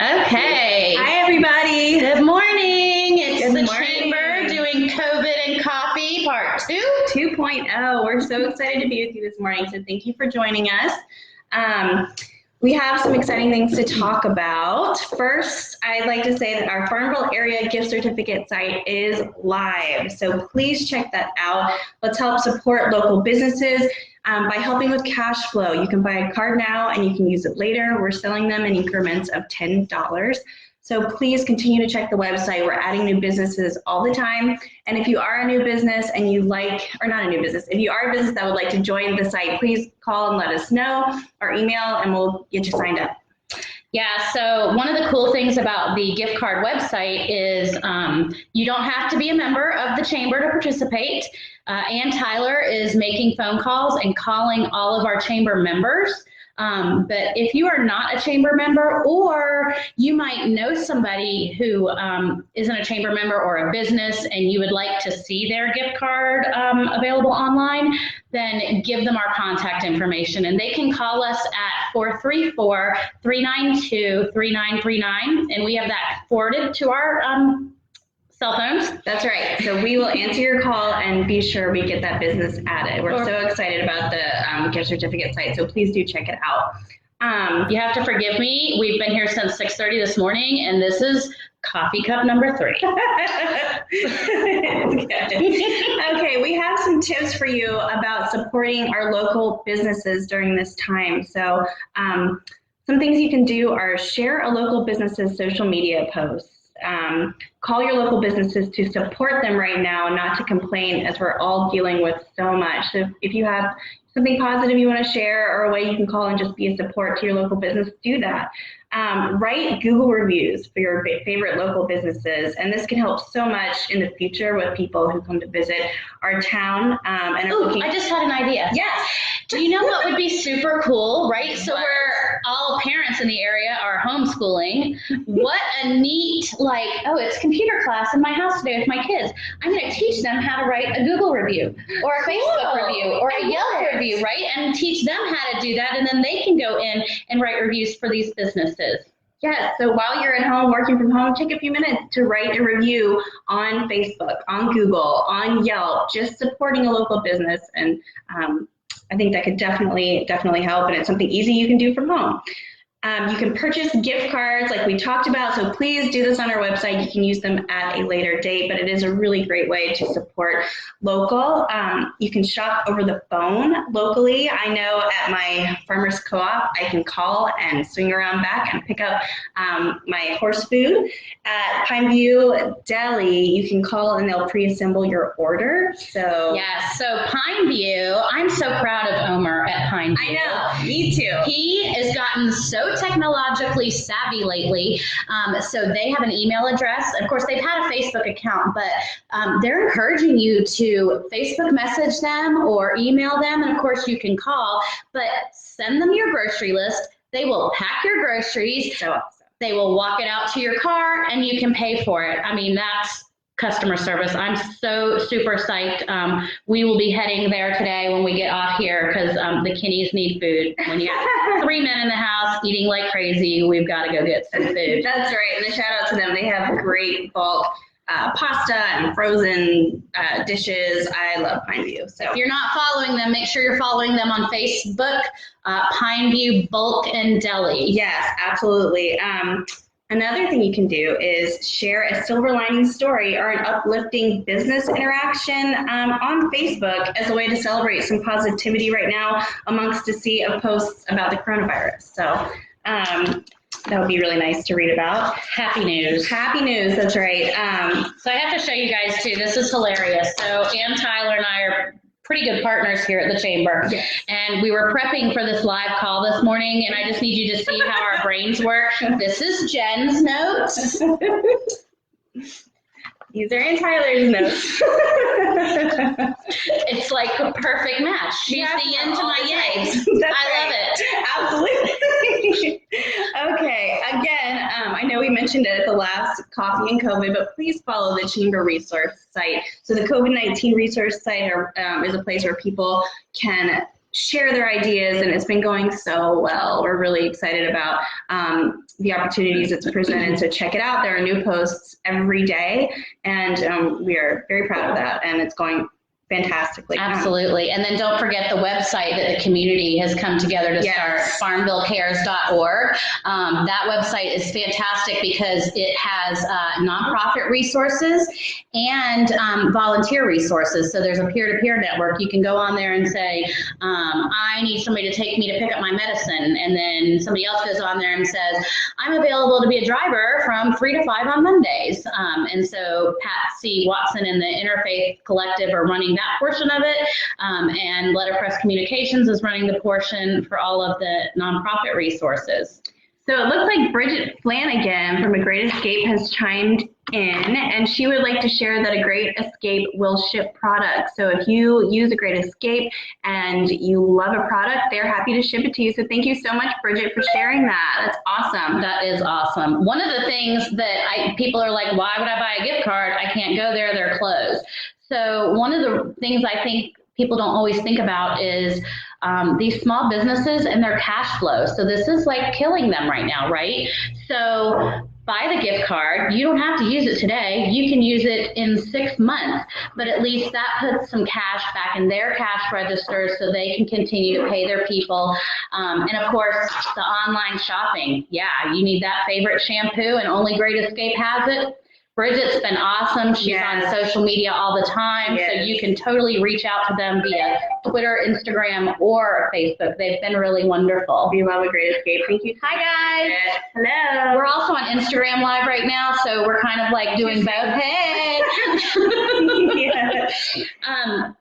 Okay. Hi, everybody. Good morning. It's Good the morning. Chamber doing COVID and Coffee Part 2. 2.0. We're so excited to be with you this morning, so thank you for joining us. We have some exciting things to talk about. First, I'd like to say that our Farmville Area gift certificate site is live, so please check that out. Let's help support local businesses by helping with cash flow. You can buy a card now and you can use it later. We're selling them in increments of $10. So please continue to check the website. We're adding new businesses all the time. And if you are a new business and you like, or not a new business, if you are a business that would like to join the site, please call and let us know or email and we'll get you signed up. Yeah, so one of the cool things about the gift card website is you don't have to be a member of the Chamber to participate. And Tyler is making phone calls and calling all of our Chamber members. But if you are not a Chamber member, or you might know somebody who isn't a Chamber member or a business and you would like to see their gift card available online, then give them our contact information and they can call us at 434-392-3939, and we have that forwarded to our cell phones. That's right. So we will answer your call and be sure we get that business added. We're so excited about the gift certificate site, so please do check it out. You have to forgive me. We've been here since 6:30 this morning, and this is coffee cup number 3. Okay, we have some tips for you about supporting our local businesses during this time. So some things you can do are share a local business's social media posts. Call your local businesses to support them right now, not to complain, as we're all dealing with so much. So if you have something positive you want to share or a way you can call and just be a support to your local business, do that. Write Google reviews for your favorite local businesses, and this can help so much in the future with people who come to visit our town. And are looking. I just had an idea. Yes. Do you know what would be super cool, right? So we're all parents in the area are homeschooling. What a neat, like, oh, it's computer class in my house today with my kids. I'm going to teach them how to write a Google review or a Facebook review or a Yelp review, right? And teach them how to do that, and then they can go in and write reviews for these businesses. Yes, so while you're at home, working from home, take a few minutes to write a review on Facebook, on Google, on Yelp, just supporting a local business. And I think that could definitely help, and it's something easy you can do from home. You can purchase gift cards like we talked about, so please do this on our website. You can use them at a later date, but it is a really great way to support local. You can shop over the phone locally. I know at my farmer's co-op, I can call and swing around back and pick up my horse food. At Pineview Deli, you can call and they'll pre-assemble your order. So yeah, so Pineview, I'm so proud of Omer at Pineview. I know, me too. He has gotten so technologically savvy lately. So they have an email address. Of course, they've had a Facebook account, but they're encouraging you to Facebook message them or email them. And of course, you can call, but send them your grocery list. They will pack your groceries. So awesome. They will walk it out to your car and you can pay for it. I mean, that's customer service. I'm so super psyched. We will be heading there today when we get off here because the Kinnes need food. When you have 3 men in the house eating like crazy, we've got to go get some food. That's right. And a shout out to them. They have great bulk pasta and frozen dishes. I love Pineview. So if you're not following them, make sure you're following them on Facebook, Pineview Bulk and Deli. Yes, absolutely. Another thing you can do is share a silver lining story or an uplifting business interaction on Facebook as a way to celebrate some positivity right now amongst a sea of posts about the coronavirus. So that would be really nice to read about. Happy news. Happy news, that's right. So I have to show you guys too. This is hilarious. So Ann, Tyler, and I are pretty good partners here at the Chamber. Yes. And we were prepping for this live call this morning, and I just need you to see how our brains work. This is Jen's notes. These are in Tyler's notes. It's like a perfect match. She's the yin to my yang. I love it. Absolutely. Okay, again, I know we mentioned it at the last Coffee and COVID, but please follow the Chamber resource site. So the COVID-19 resource site is a place where people can share their ideas, and it's been going so well. We're really excited about the opportunities it's presented. So check it out. There are new posts every day, and we are very proud of that, and it's going fantastically. Absolutely. And then don't forget the website that the community has come together to start, farmvillecares.org. That website is fantastic because it has nonprofit resources and volunteer resources. So there's a peer-to-peer network. You can go on there and say, I need somebody to take me to pick up my medicine. And then somebody else goes on there and says, I'm available to be a driver from 3 to 5 on Mondays. And so Patsy Watson and the Interfaith Collective are running that portion of it, and Letterpress Communications is running the portion for all of the nonprofit resources. So it looks like Bridget Flanagan from A Great Escape has chimed in, and she would like to share that A Great Escape will ship products. So if you use A Great Escape and you love a product, they're happy to ship it to you. So thank you so much, Bridget, for sharing that. That's awesome. That is awesome. One of the things that people are like, why would I buy a gift card? I can't go there, they're closed. So one of the things I think people don't always think about is these small businesses and their cash flow. So this is like killing them right now, right? So buy the gift card. You don't have to use it today. You can use it in 6 months, but at least that puts some cash back in their cash registers so they can continue to pay their people. And of course, the online shopping. Yeah, you need that favorite shampoo and only Great Escape has it. Bridget's been awesome. She's on social media all the time, so you can totally reach out to them via Twitter, Instagram, or Facebook. They've been really wonderful. We love A Great Escape. Thank you. Hi, guys. Hello. We're also on Instagram Live right now, so we're kind of like doing both. Hey.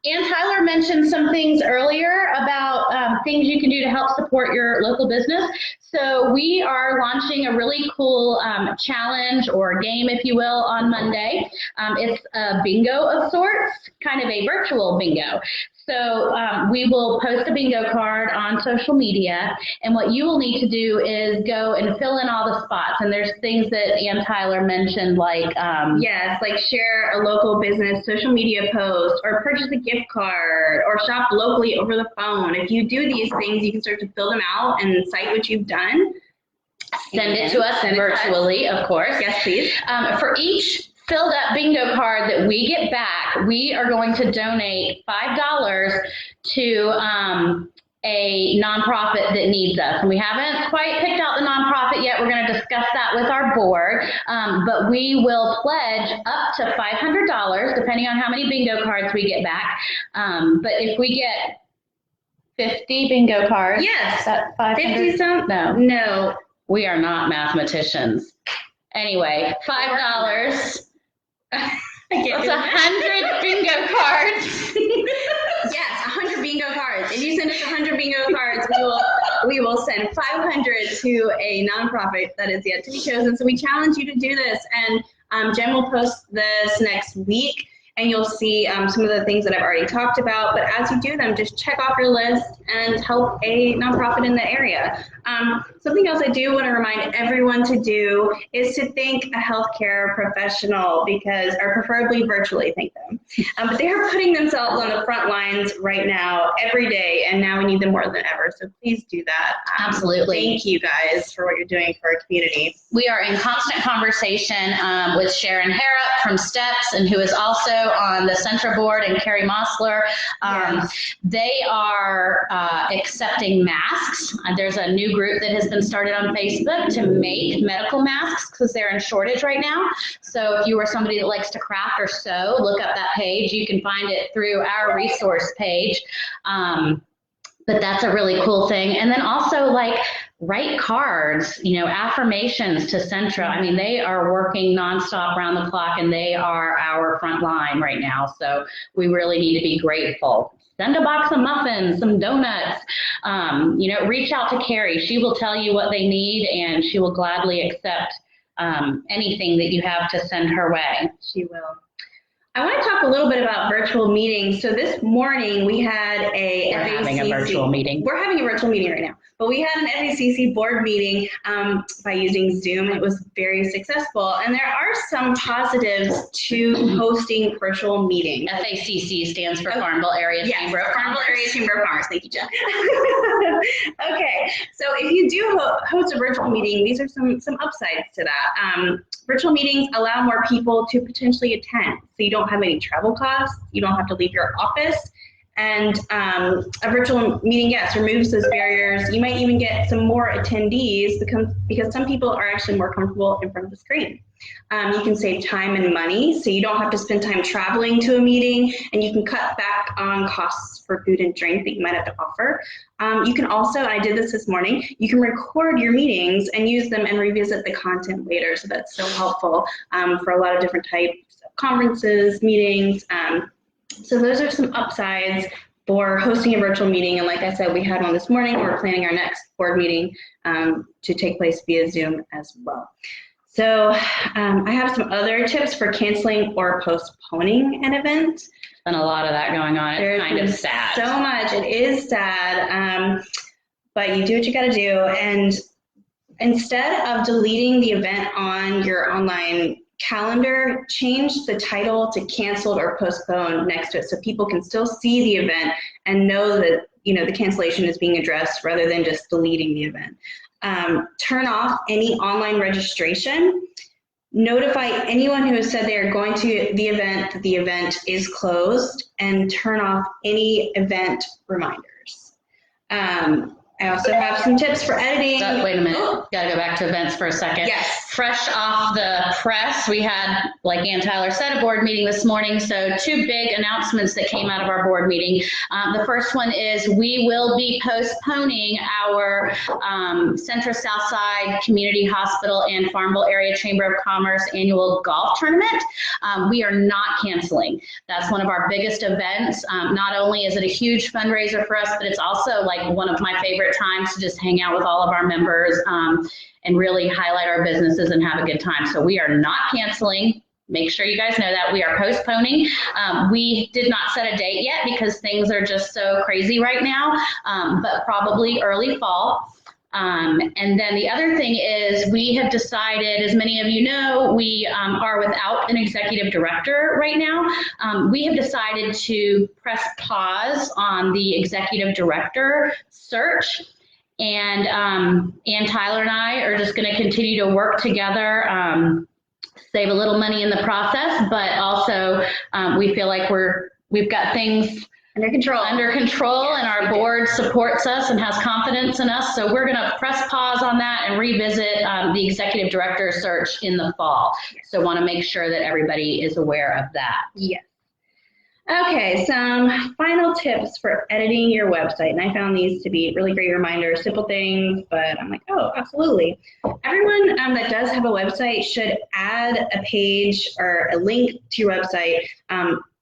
And Tyler mentioned some things earlier about things you can do to help support your local business. So we are launching a really cool challenge or game, if you will, on Monday. It's a bingo of sorts, kind of a virtual bingo. So we will post a bingo card on social media, and what you will need to do is go and fill in all the spots. And there's things that Ann Tyler mentioned, like like share a local business social media post, or purchase a gift card, or shop locally over the phone. If you do these things, you can start to fill them out and cite what you've done. Send it to us virtually, of course. Yes, please. For each filled up bingo card that we get back, we are going to donate $5 to a nonprofit that needs us. And we haven't quite picked out the nonprofit yet. We're going to discuss that with our board, but we will pledge up to $500, depending on how many bingo cards we get back. But if we get 50 bingo cards, that's 500. 50 some? No. We are not mathematicians. Anyway, $5. That's 100 bingo cards. Yes, 100 bingo cards. If you send us 100 bingo cards, we will send 500 to a nonprofit that is yet to be chosen. So we challenge you to do this, and Jen will post this next week, and you'll see some of the things that I've already talked about. But as you do them, just check off your list and help a nonprofit in the area. Something else I do want to remind everyone to do is to thank a healthcare professional, or preferably virtually thank them. But they are putting themselves on the front lines right now, every day, and now we need them more than ever. So please do that. Absolutely. Thank you guys for what you're doing for our community. We are in constant conversation with Sharon Harrop from STEPS, and who is also on the Centra board, and Carrie Mosler. They are accepting masks. There's a new group that has been started on Facebook to make medical masks because they're in shortage right now. So if you are somebody that likes to craft or sew, look up that page. You can find it through our resource page. But that's a really cool thing. And then also, like, write cards, affirmations to Centra. I mean, they are working nonstop around the clock, and they are our front line right now. So we really need to be grateful. Send a box of muffins, some donuts, reach out to Carrie. She will tell you what they need, and she will gladly accept anything that you have to send her way. She will. I want to talk a little bit about virtual meetings. So this morning we had We're having a virtual meeting. We're having a virtual meeting right now. But we had an FACC board meeting by using Zoom. It was very successful. And there are some positives to hosting virtual meetings. FACC stands for Farmville Area Chamber of Commerce. Farmville Area Chamber of Commerce. Thank you, Jenn. Okay, so if you do host a virtual meeting, these are some upsides to that. Virtual meetings allow more people to potentially attend, so you don't have any travel costs, you don't have to leave your office, and a virtual meeting, yes, removes those barriers. You might even get some more attendees because some people are actually more comfortable in front of the screen. You can save time and money, so you don't have to spend time traveling to a meeting, and you can cut back on costs for food and drink that you might have to offer. You can also, and I did this morning, you can record your meetings and use them and revisit the content later, so that's so helpful for a lot of different types of conferences, meetings. So those are some upsides for hosting a virtual meeting, and like I said, we had one this morning. We're planning our next board meeting to take place via Zoom as well. So I have some other tips for canceling or postponing an event. There's been a lot of that going on. It's kind of sad. So much. It is sad, but you do what you got to do. And instead of deleting the event on your online calendar, change the title to canceled or postponed next to it so people can still see the event and know that the cancellation is being addressed rather than just deleting the event. Turn off any online registration. Notify anyone who has said they are going to the event that the event is closed, and turn off any event reminders. I also have some tips for editing. Wait a minute, gotta go back to events for a second. Yes. Fresh off the press, we had, like Ann Tyler said, a board meeting this morning, so 2 big announcements that came out of our board meeting. The first one is we will be postponing our Central Southside Community Hospital and Farmville Area Chamber of Commerce annual golf tournament. We are not canceling. That's one of our biggest events. Not only is it a huge fundraiser for us, but it's also like one of my favorite times to just hang out with all of our members and really highlight our businesses and have a good time. So we are not canceling. Make sure you guys know that. We are postponing. We did not set a date yet because things are just so crazy right now, but probably early fall. And then the other thing is we have decided, as many of you know, we are without an executive director right now. We have decided to press pause on the executive director search. And Ann Tyler and I are just going to continue to work together, save a little money in the process, but also we feel like we've got things under control, yes, and our board supports us and has confidence in us. So we're going to press pause on that and revisit the executive director search in the fall. Yes. So want to make sure that everybody is aware of that. Yes. Okay, some final tips for editing your website. And I found these to be really great reminders, simple things, but I'm like, oh, absolutely. Everyone that does have a website should add a page or a link to your website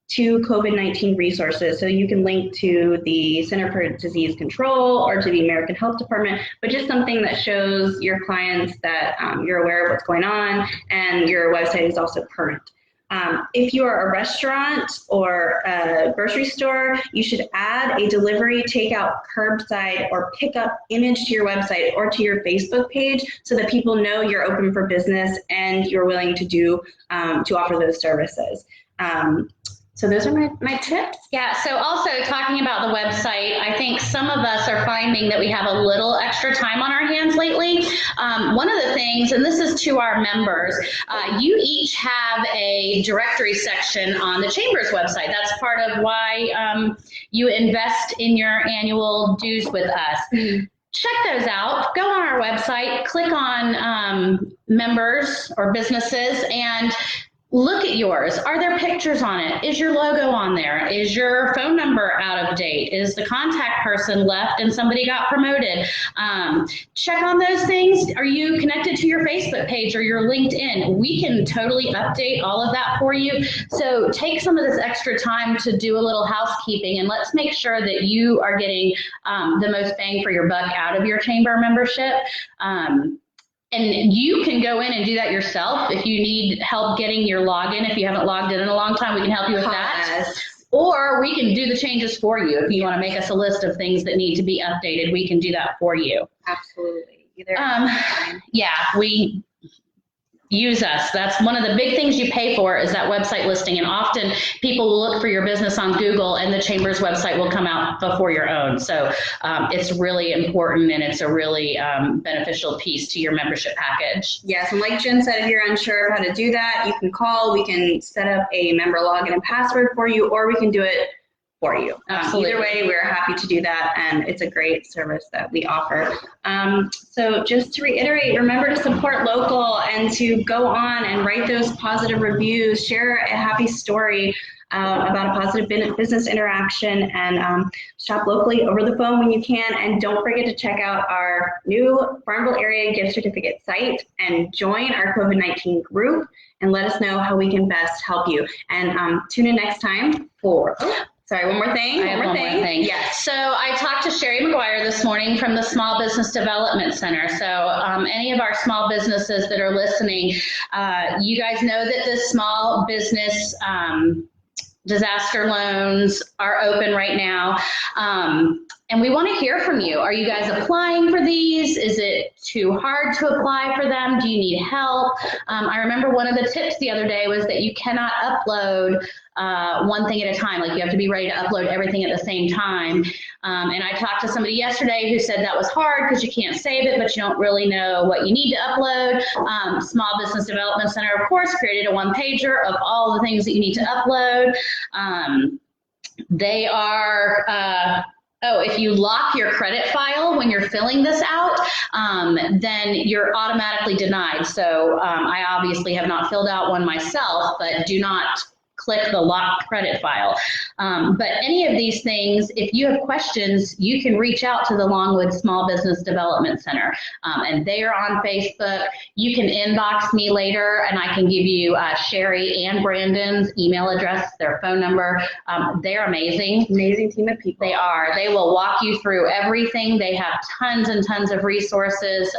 to COVID-19 resources. So you can link to the Center for Disease Control or to the American Health Department, but just something that shows your clients that you're aware of what's going on and your website is also current. If you are a restaurant or a grocery store, you should add a delivery, takeout, curbside, or pickup image to your website or to your Facebook page so that people know you're open for business and you're willing to offer those services. So those are my tips. Yeah, so also talking about the website, I think some of us are finding that we have a little extra time on our hands lately. One of the things, and this is to our members, you each have a directory section on the Chamber's website. That's part of why you invest in your annual dues with us. Check those out. Go on our website, click on members or businesses, and look at yours. Are there pictures on it? Is your logo on there? Is your phone number out of date? Is the contact person left and somebody got promoted? Check on those things. Are you connected to your Facebook page or your LinkedIn? We can totally update all of that for you. So take some of this extra time to do a little housekeeping, and let's make sure that you are getting the most bang for your buck out of your chamber membership. And you can go in and do that yourself if you need help getting your login. If you haven't logged in a long time, we can help you with that. or we can do the changes for you. If you want to make us a list of things that need to be updated, we can do that for you. Absolutely. Yeah, we use us. That's one of the big things you pay for is that website listing. And often people will look for your business on Google and the Chamber's website will come out before your own. So it's really important and it's a really beneficial piece to your membership package. Yes, and like Jen said, if you're unsure of how to do that, you can call. We can set up a member login and password for you, or we can do it for you. Absolutely. Either way, we're happy to do that, and it's a great service that we offer. So just to reiterate, remember to support local and to go on and write those positive reviews, share a happy story about a positive business interaction, and shop locally over the phone when you can. And don't forget to check out our new Farmville Area Gift Certificate site and join our COVID-19 group and let us know how we can best help you. And tune in next time for... Sorry, one more thing. One more thing. Yes. So I talked to Sherry McGuire this morning from the Small Business Development Center. So any of our small businesses that are listening, you guys know that the small business disaster loans are open right now. And we want to hear from you. Are you guys applying for these? Is it too hard to apply for them? Do you need help? I remember one of the tips the other day was that you cannot upload one thing at a time. Like you have to be ready to upload everything at the same time. And I talked to somebody yesterday who said that was hard because you can't save it, but you don't really know what you need to upload. Small Business Development Center, of course, created a one-pager of all the things that you need to upload. They are... if you lock your credit file when you're filling this out, then you're automatically denied. So I obviously have not filled out one myself, but do not click the locked credit file. But any of these things, if you have questions, you can reach out to the Longwood Small Business Development Center. And they are on Facebook. You can inbox me later and I can give you Sherry and Brandon's email address, their phone number. They're amazing. Amazing team of people. They are. They will walk you through everything. They have tons and tons of resources.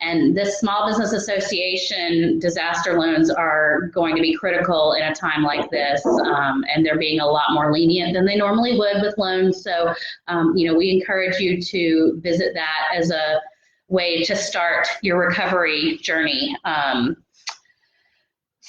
And this Small Business Association disaster loans are going to be critical in a time like this, and they're being a lot more lenient than they normally would with loans. So, we encourage you to visit that as a way to start your recovery journey.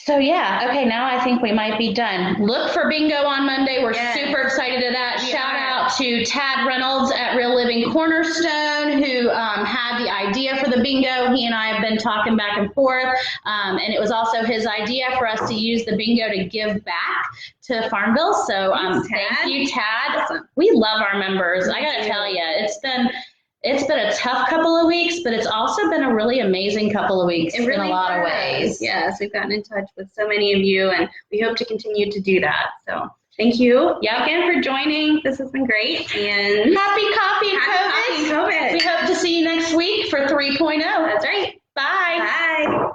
So yeah, okay, now I think we might be done. Look for bingo on Monday. We're super excited to that. Shout out to Tad Reynolds at Real Living Cornerstone who had the idea for the bingo. He and I have been talking back and forth, and it was also his idea for us to use the bingo to give back to Farmville. So thank you, Tad. Awesome. We love our members. I gotta tell you, it's been a tough couple of weeks, but it's also been a really amazing couple of weeks in a lot of ways. Yes, we've gotten in touch with so many of you, and we hope to continue to do that. So thank you again for joining. This has been great. And happy coffee and COVID. We hope to see you next week for 3.0. That's right. Bye. Bye.